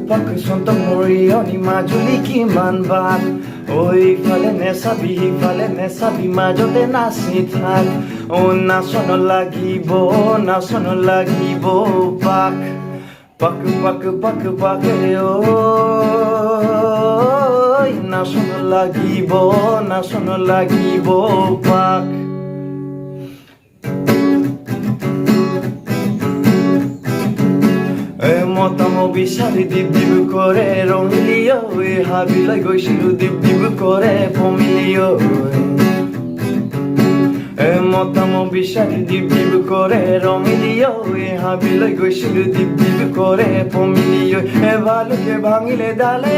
পাক সন্ত মৰিয়নি মাজুলী কিমান বাট ঐ ইফালে নেচাবি মাজতে নাচি থাক নাচন লাগিব পাক ঐ নাচন লাগিব পাক মতম বিচাৰি দীপ কৰে ৰঙিলিয় হাবিলৈ গৈছিলো দীপ কৰে পমিলিয় মতম বিচাৰি দীপ কৰে ৰঙিলিয় হাবিলৈ গৈছিলো দীপ কৰে পমিলিয় ভালুকে ভাঙিলে ডালে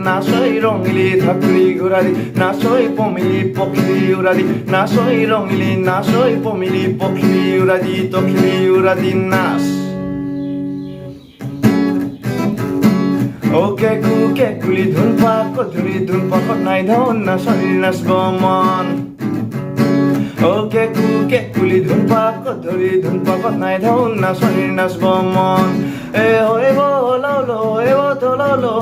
নাচই ৰঙিলি ঠাকুৰি ঘূৰালি নাচই পমিলি পখিলি উৰালি নাচই ৰঙিলি নাচই পমিলি পখিলি উৰালি তখিলি উৰালি নাচ কেকুলি ধুন পাকত নাই ধন নাচনি নাচব মন কেকুলি ধুন পাকত নাই ধন নাচনি নাচব মন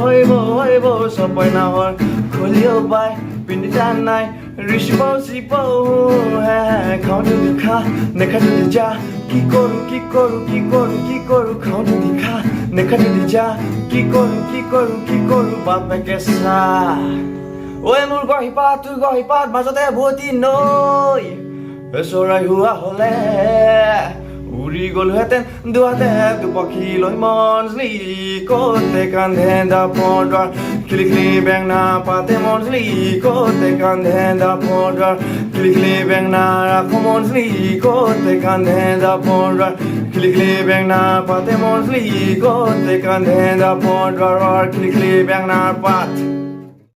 হৈব হৈব চপাই নাহৰ খুলিও বাই পিন্ধি টান নাই ঋষিব খাওঁ যদি খা নেখা যদি যা কি কৰো খাওঁ যদি খা নেখা যদি যা কি কৰো বাপেকে চা ঐ মোৰ গহিপাত তোৰ গহিপাত মাজতে ভুৱতী নৈ চৰাই হোৱা হলে উৰি গলোহেঁতেন দুহাতে দুপক্ষী লৈ মঞ্জলি কতে কান্ধে দাপৰ খিলি বেঙনা পাতে মঞ্জলি কতে কান্ধে দাপৰ খিলি বেঙনা ৰাখো মঞ্জলি কতে কান্ধে দাপৰ খিলি বেঙনা পাতে মঞ্জলি কতে কান্ধে দাপৰ খিলি বেঙনাৰ পাত